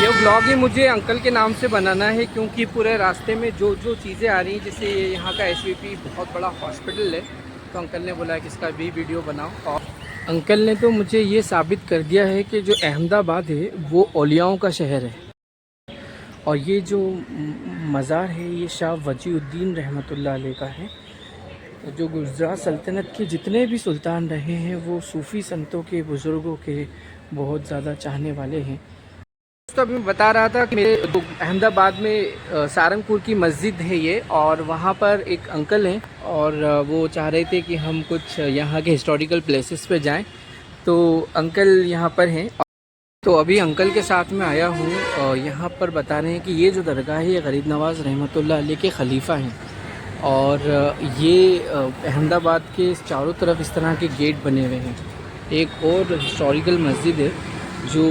ये व्लॉग ही मुझे अंकल के नाम से बनाना है, क्योंकि पूरे रास्ते में जो जो चीज़ें आ रही हैं, जैसे यहाँ का एसवीपी बहुत बड़ा हॉस्पिटल है, तो अंकल ने बोला कि इसका भी वीडियो बनाओ। और अंकल ने तो मुझे ये साबित कर दिया है कि जो अहमदाबाद है वो औलियाओं का शहर है। और ये जो मज़ार है ये शाह वजीउद्दीन रहमतुल्लाह अलैह का है। जो गुजरात सल्तनत के जितने भी सुल्तान रहे हैं वो सूफ़ी संतों के, बुज़ुर्गों के बहुत ज़्यादा चाहने वाले हैं। तो अभी मैं बता रहा था कि मेरे अहमदाबाद में सारंगपुर की मस्जिद है ये, और वहाँ पर एक अंकल हैं और वो चाह रहे थे कि हम कुछ यहाँ के हिस्टोरिकल प्लेसेस पे जाएं, तो अंकल यहाँ पर हैं। तो अभी अंकल के साथ में आया हूँ और यहाँ पर बता रहे हैं कि ये जो दरगाह है ये गरीब नवाज़ रहमतुल्लाह अलैह के ख़लीफ़ा हैं। और ये अहमदाबाद के चारों तरफ इस तरह के गेट बने हुए हैं। एक और हिस्टोरिकल मस्जिद है जो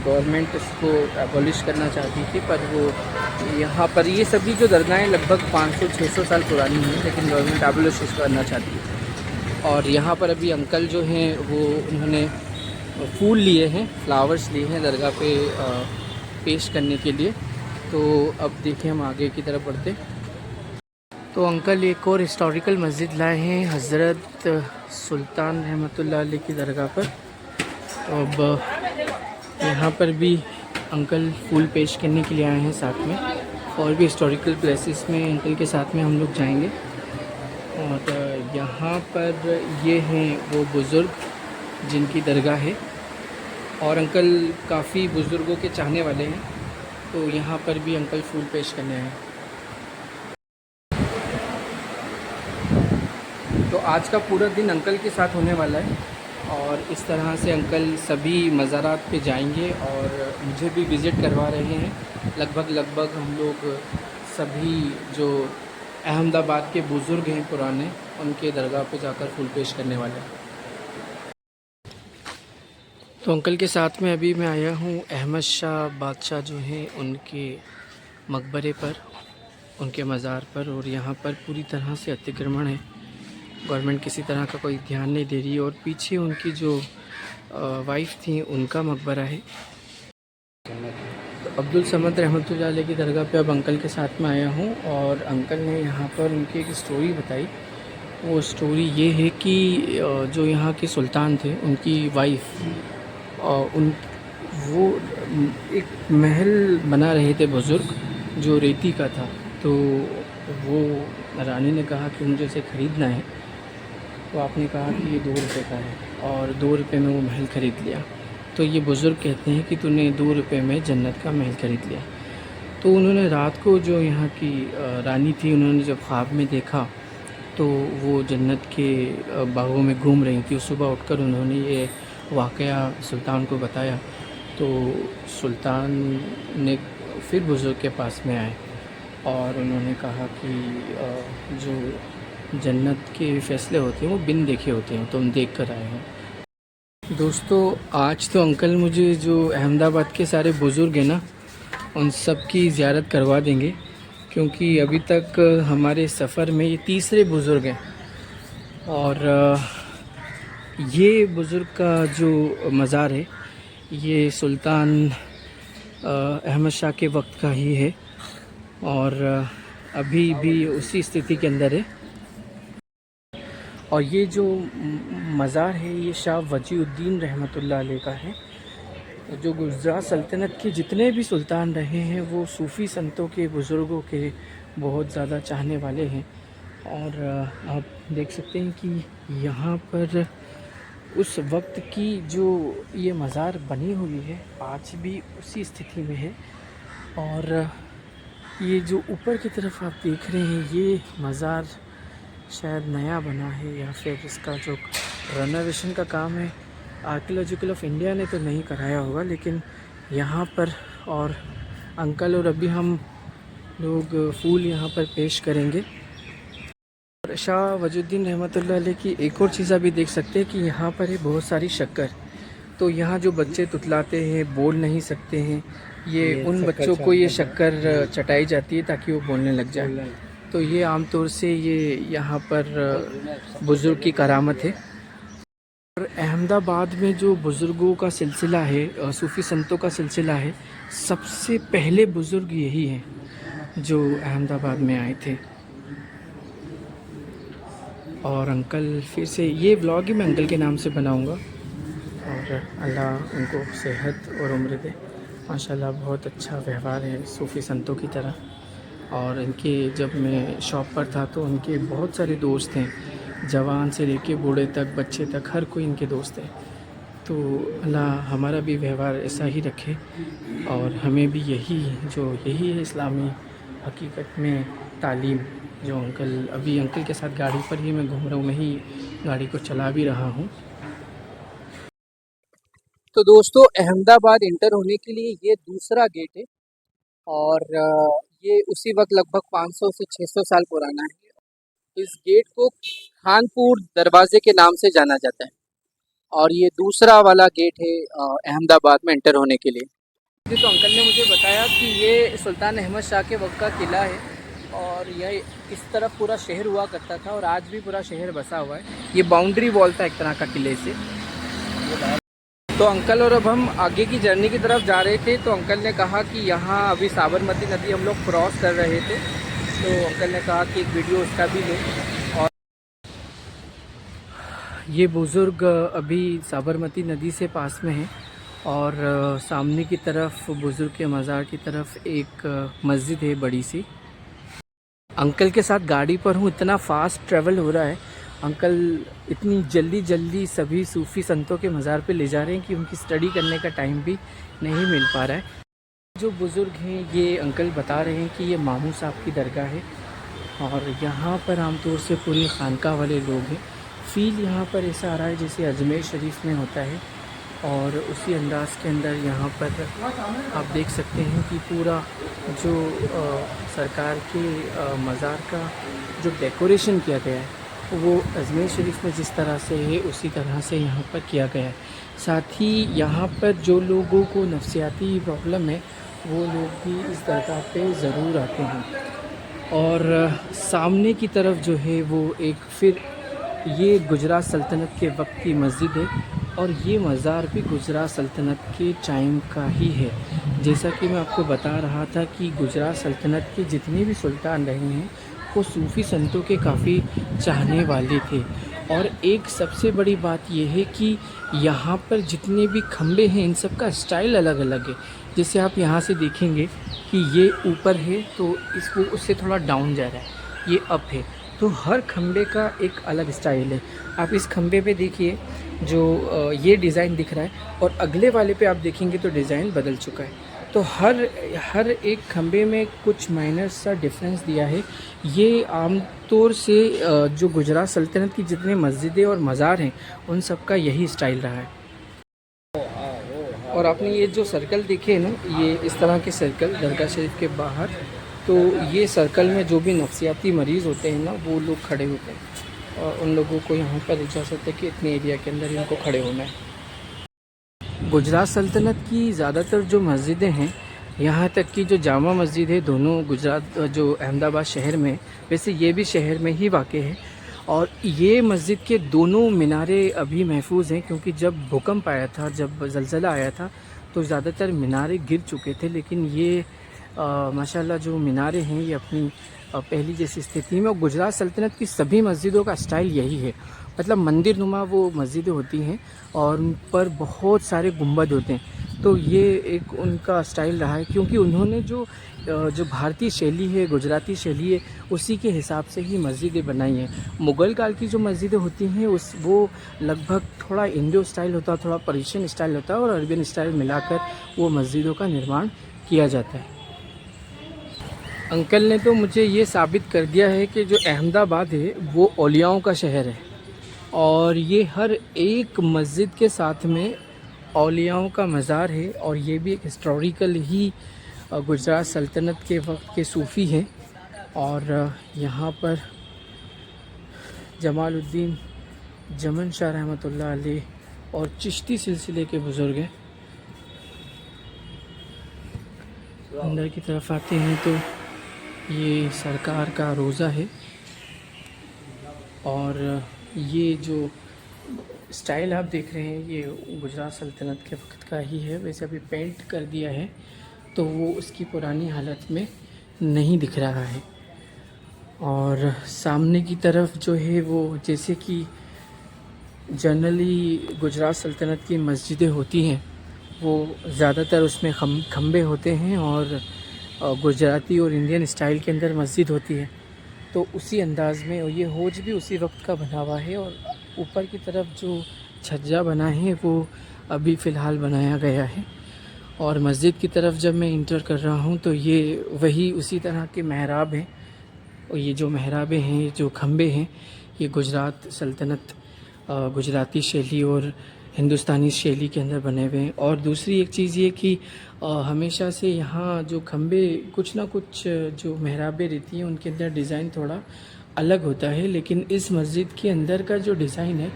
गवर्नमेंट इसको एबॉलिश करना चाहती थी, पर वो यहाँ पर ये सभी जो दरगाहें लगभग 500-600 साल पुरानी हैं, लेकिन गवर्नमेंट एबॉलिश इसको करना चाहती है। और यहाँ पर अभी अंकल जो हैं वो उन्होंने फूल लिए हैं, फ्लावर्स लिए हैं दरगाह पे पेश करने के लिए। तो अब देखें हम आगे की तरफ बढ़ते। तो अंकल एक और हिस्टोरिकल मस्जिद लाए हैं हज़रत सुल्तान रहमतुल्लाह अलैह की दरगाह पर। तो अब यहाँ पर भी अंकल फूल पेश करने के लिए आए हैं साथ में। और भी हिस्टोरिकल प्लेसेस में अंकल के साथ में हम लोग जाएंगे। और यहाँ पर ये हैं वो बुज़ुर्ग जिनकी दरगाह है, और अंकल काफ़ी बुज़ुर्गों के चाहने वाले हैं, तो यहाँ पर भी अंकल फूल पेश करने आए हैं। तो आज का पूरा दिन अंकल के साथ होने वाला है, और इस तरह से अंकल सभी मज़ारात पे जाएंगे और मुझे भी विज़िट करवा रहे हैं। लगभग हम लोग सभी जो अहमदाबाद के बुज़ुर्ग हैं पुराने, उनके दरगाह पे जाकर फूल पेश करने वाले हैं। तो अंकल के साथ में अभी मैं आया हूँ अहमद शाह बादशाह जो हैं उनके मकबरे पर, उनके मज़ार पर। और यहाँ पर पूरी तरह से अतिक्रमण है, गवर्नमेंट किसी तरह का कोई ध्यान नहीं दे रही है। और पीछे उनकी जो वाइफ थी उनका मकबरा है। तो अब्दुल समद रहमतुल्लाह अलैह की दरगाह पे अब अंकल के साथ में आया हूँ, और अंकल ने यहाँ पर उनकी एक स्टोरी बताई। वो स्टोरी ये है कि जो यहाँ के सुल्तान थे उनकी वाइफ उन वो एक महल बना रहे थे बुज़ुर्ग, जो रेती का था। तो वो रानी ने कहा कि मुझे इसे ख़रीदना है, तो आपने कहा कि ये 2 रुपये का है, और 2 रुपये में वो महल ख़रीद लिया। तो ये बुज़ुर्ग कहते हैं कि तूने 2 रुपये में जन्नत का महल ख़रीद लिया। तो उन्होंने रात को जो यहाँ की रानी थी, उन्होंने जब ख्वाब में देखा तो वो जन्नत के बागों में घूम रही थी। सुबह उठकर उन्होंने ये वाक़या सुल्तान को बताया। तो सुल्तान ने फिर बुज़ुर्ग के पास में आए और उन्होंने कहा कि जो जन्नत के फ़ैसले होते हैं वो बिन देखे होते हैं, तो हम देख कर आए हैं। दोस्तों आज तो अंकल मुझे जो अहमदाबाद के सारे बुज़ुर्ग हैं ना, उन सब की ज़ियारत करवा देंगे, क्योंकि अभी तक हमारे सफ़र में ये तीसरे बुज़ुर्ग हैं। और ये बुज़ुर्ग का जो मज़ार है ये सुल्तान अहमद शाह के वक्त का ही है, और अभी भी उसी स्थिति के अंदर है। और ये जो मज़ार है ये शाह वजीउद्दीन रहमतुल्लाह अलैह का है। जो गुजरात सल्तनत के जितने भी सुल्तान रहे हैं वो सूफ़ी संतों के, बुज़ुर्गों के बहुत ज़्यादा चाहने वाले हैं। और आप देख सकते हैं कि यहाँ पर उस वक्त की जो ये मज़ार बनी हुई है आज भी उसी स्थिति में है। और ये जो ऊपर की तरफ आप देख रहे हैं ये मज़ार शायद नया बना है, या फिर इसका जो रेनोवेशन का काम है आर्कियोलॉजिकल ऑफ इंडिया ने तो नहीं कराया होगा, लेकिन यहाँ पर और अंकल और अभी हम लोग फूल यहाँ पर पेश करेंगे। शाह वजीउद्दीन रहमतुल्लाह अलैह की एक और चीज़ अभी देख सकते हैं कि यहाँ पर है बहुत सारी शक्कर। तो यहाँ जो बच्चे तुतलाते हैं, बोल नहीं सकते हैं, ये उन बच्चों को ये शक्कर चटाई जाती है ताकि वो बोलने लग जाए। तो ये आमतौर से ये यहाँ पर बुज़ुर्ग की करामत है। और अहमदाबाद में जो बुज़ुर्गों का सिलसिला है, सूफ़ी संतों का सिलसिला है, सबसे पहले बुज़ुर्ग यही हैं जो अहमदाबाद में आए थे। और अंकल फिर से ये व्लॉग ही मैं अंकल के नाम से बनाऊंगा और अल्लाह उनको सेहत और उम्र दे। माशाल्लाह बहुत अच्छा व्यवहार है सूफ़ी संतों की तरह। और इनके जब मैं शॉप पर था तो उनके बहुत सारे दोस्त हैं, जवान से लेके बूढ़े तक, बच्चे तक, हर कोई इनके दोस्त है। तो अल्लाह हमारा भी व्यवहार ऐसा ही रखे और हमें भी यही है इस्लामी हकीकत में तालीम। जो अभी अंकल के साथ गाड़ी पर ही मैं घूम रहा हूँ, मैं ही गाड़ी को चला भी रहा हूँ। तो दोस्तों, अहमदाबाद इंटर होने के लिए ये दूसरा गेट है और ये उसी वक्त लगभग 500 से 600 साल पुराना है। इस गेट को खानपुर दरवाजे के नाम से जाना जाता है और ये दूसरा वाला गेट है अहमदाबाद में इंटर होने के लिए। तो अंकल ने मुझे बताया कि ये सुल्तान अहमद शाह के वक्त का किला है और यह इस तरफ पूरा शहर हुआ करता था और आज भी पूरा शहर बसा हुआ है। ये बाउंड्री वॉल था एक तरह का किले से। तो अंकल और अब हम आगे की जर्नी की तरफ जा रहे थे तो अंकल ने कहा कि यहाँ अभी साबरमती नदी हम लोग क्रॉस कर रहे थे, तो अंकल ने कहा कि एक वीडियो उसका भी ले। और ये बुज़ुर्ग अभी साबरमती नदी से पास में है और सामने की तरफ बुज़ुर्ग के मज़ार की तरफ एक मस्जिद है बड़ी सी। अंकल के साथ गाड़ी पर हूँ, इतना फास्ट ट्रैवल हो रहा है। अंकल इतनी जल्दी सभी सूफ़ी संतों के मज़ार पे ले जा रहे हैं कि उनकी स्टडी करने का टाइम भी नहीं मिल पा रहा है। जो बुज़ुर्ग हैं ये अंकल बता रहे हैं कि ये मामू साहब की दरगाह है और यहाँ पर आमतौर से पूरी खानका वाले लोग हैं। फ़ील यहाँ पर ऐसा आ रहा है जैसे अजमेर शरीफ में होता है और उसी अंदाज़ के अंदर यहाँ पर आप देख सकते हैं कि पूरा जो सरकार के मज़ार का जो डेकोरेशन किया गया है वो अजमेर शरीफ में जिस तरह से है उसी तरह से यहाँ पर किया गया है। साथ ही यहाँ पर जो लोगों को नफसियाती प्रॉब्लम है वो लोग भी इस दरगाह पे ज़रूर आते हैं। और सामने की तरफ जो है वो एक फिर ये गुजरात सल्तनत के वक्त की मस्जिद है और ये मज़ार भी गुजरात सल्तनत के टाइम का ही है। जैसा कि मैं आपको बता रहा था कि गुजरात सल्तनत के जितने भी सुल्तान रहे हैं वो सूफ़ी संतों के काफ़ी चाहने वाले थे। और एक सबसे बड़ी बात यह है कि यहाँ पर जितने भी खम्बे हैं इन सब का स्टाइल अलग अलग है। जैसे आप यहाँ से देखेंगे कि ये ऊपर है तो इसको उससे थोड़ा डाउन जा रहा है, ये अप है, तो हर खम्बे का एक अलग स्टाइल है। आप इस खम्बे पे देखिए जो ये डिज़ाइन दिख रहा है और अगले वाले पे आप देखेंगे तो डिज़ाइन बदल चुका है। तो हर एक खम्बे में कुछ माइनर सा डिफरेंस दिया है। ये आमतौर से जो गुजरात सल्तनत की जितने मस्जिदें और मज़ार हैं उन सब का यही स्टाइल रहा है। और आपने ये जो सर्कल देखे हैं ना, ये इस तरह के सर्कल दरगाह शरीफ के बाहर, तो ये सर्कल में जो भी नफसियाती मरीज़ होते हैं ना वो लोग खड़े होते हैं और उन लोगों को यहाँ पर इजाज़त है कि इतने एरिया के अंदर इनको खड़े होना है। गुजरात सल्तनत की ज़्यादातर जो मस्जिदें हैं, यहाँ तक कि जो जामा मस्जिद है, दोनों गुजरात जो अहमदाबाद शहर में, वैसे ये भी शहर में ही वाक़ है और ये मस्जिद के दोनों मीनारे अभी महफूज हैं क्योंकि जब भूकंप आया था, जब ज़लज़ला आया था तो ज़्यादातर मीनारे गिर चुके थे। लेकिन ये माशाल्लाह जो मीनारे हैं ये अपनी पहली जैसी स्थिति में। और गुजरात सल्तनत की सभी मस्जिदों का स्टाइल यही है, मतलब मंदिर नुमा वो मस्जिदें होती हैं और उन पर बहुत सारे गुंबद होते हैं। तो ये एक उनका स्टाइल रहा है क्योंकि उन्होंने जो भारतीय शैली है, गुजराती शैली है, उसी के हिसाब से ही मस्जिदें बनाई हैं। मुग़ल काल की जो मस्जिदें होती हैं वो लगभग थोड़ा इंडो स्टाइल होता है, थोड़ा पर्शियन स्टाइल होता है और अरबियन स्टाइल मिलाकर वो मस्जिदों का निर्माण किया जाता है। अंकल ने तो मुझे ये साबित कर दिया है कि जो अहमदाबाद है वो औलियाओं का शहर है और ये हर एक मस्जिद के साथ में औलियाओं का मज़ार है और ये भी एक हिस्टोरिकल ही गुजरात सल्तनत के वक्त के सूफ़ी हैं। और यहाँ पर जमालुद्दीन जमन शाह रहमतुल्लाह अलैह और चिश्ती सिलसिले के बुज़ुर्ग हैं। अंदर की तरफ आते हैं तो ये सरकार का रोज़ा है और ये जो स्टाइल आप देख रहे हैं ये गुजरात सल्तनत के वक्त का ही है। वैसे अभी पेंट कर दिया है तो वो उसकी पुरानी हालत में नहीं दिख रहा है। और सामने की तरफ जो है वो जैसे कि जनरली गुजरात सल्तनत की मस्जिदें होती हैं वो ज़्यादातर उसमें खम्बे होते हैं और गुजराती और इंडियन स्टाइल के अंदर मस्जिद होती है, तो उसी अंदाज़ में। और ये हौज भी उसी वक्त का बना हुआ है। और ऊपर की तरफ जो छज्जा बना है वो अभी फ़िलहाल बनाया गया है। और मस्जिद की तरफ जब मैं इंटर कर रहा हूँ तो ये वही उसी तरह के महराब हैं। और ये जो महराबें हैं, जो खम्बे हैं, ये गुजरात सल्तनत गुजराती शैली और हिंदुस्तानी शैली के अंदर बने हुए हैं। और दूसरी एक चीज़ ये कि हमेशा से यहाँ जो खम्बे कुछ ना कुछ जो महराबें रहती हैं उनके अंदर डिज़ाइन थोड़ा अलग होता है, लेकिन इस मस्जिद के अंदर का जो डिज़ाइन है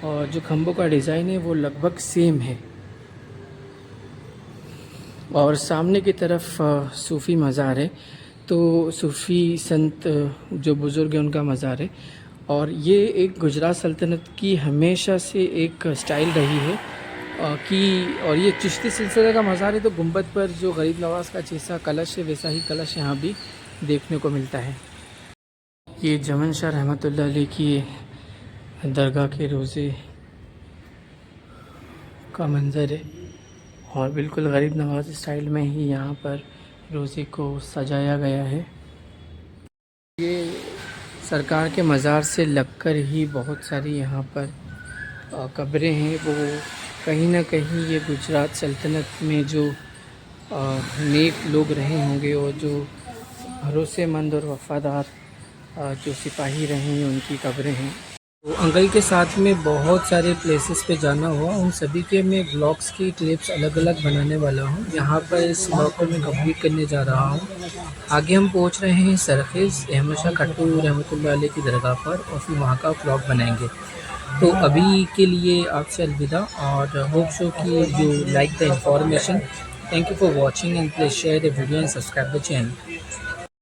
और जो खम्बों का डिज़ाइन है वो लगभग सेम है। और सामने की तरफ सूफ़ी मज़ार है, तो सूफ़ी संत जो बुज़ुर्ग हैं उनका मज़ार है। और ये एक गुजरात सल्तनत की हमेशा से एक स्टाइल रही है कि और ये चिश्ती सिलसिले का मज़ार है। तो गुंबद पर जो गरीब नवाज़ का जैसा कलश है वैसा ही कलश यहाँ भी देखने को मिलता है। ये जमन शाह रहमतुल्लाह अलैह की दरगाह के रोज़े का मंज़र है और बिल्कुल गरीब नवाज स्टाइल में ही यहाँ पर रोज़े को सजाया गया है। ये सरकार के मज़ार से लगकर ही बहुत सारी यहाँ पर कब्रें हैं। वो कहीं ना कहीं ये गुजरात सल्तनत में जो नेक लोग रहे होंगे और जो भरोसेमंद और वफ़ादार जो सिपाही रहे हैं उनकी कब्रें हैं। तो अंकल के साथ में बहुत सारे प्लेसेस पे जाना हुआ, उन सभी के मैं ब्लॉग्स की क्लिप्स अलग अलग बनाने वाला हूँ। यहाँ पर इस ब्लॉग को मैं कंप्लीट करने जा रहा हूँ। आगे हम पहुँच रहे हैं सरखेज़ अहमद शाह खट्टू रहमतुल्लाह अलैह की दरगाह पर और फिर वहाँ का ब्लॉग बनाएंगे। तो अभी के लिए आपसे अलविदा और होप सो कि you like the information. Thank you for watching and please share the video and subscribe the channel.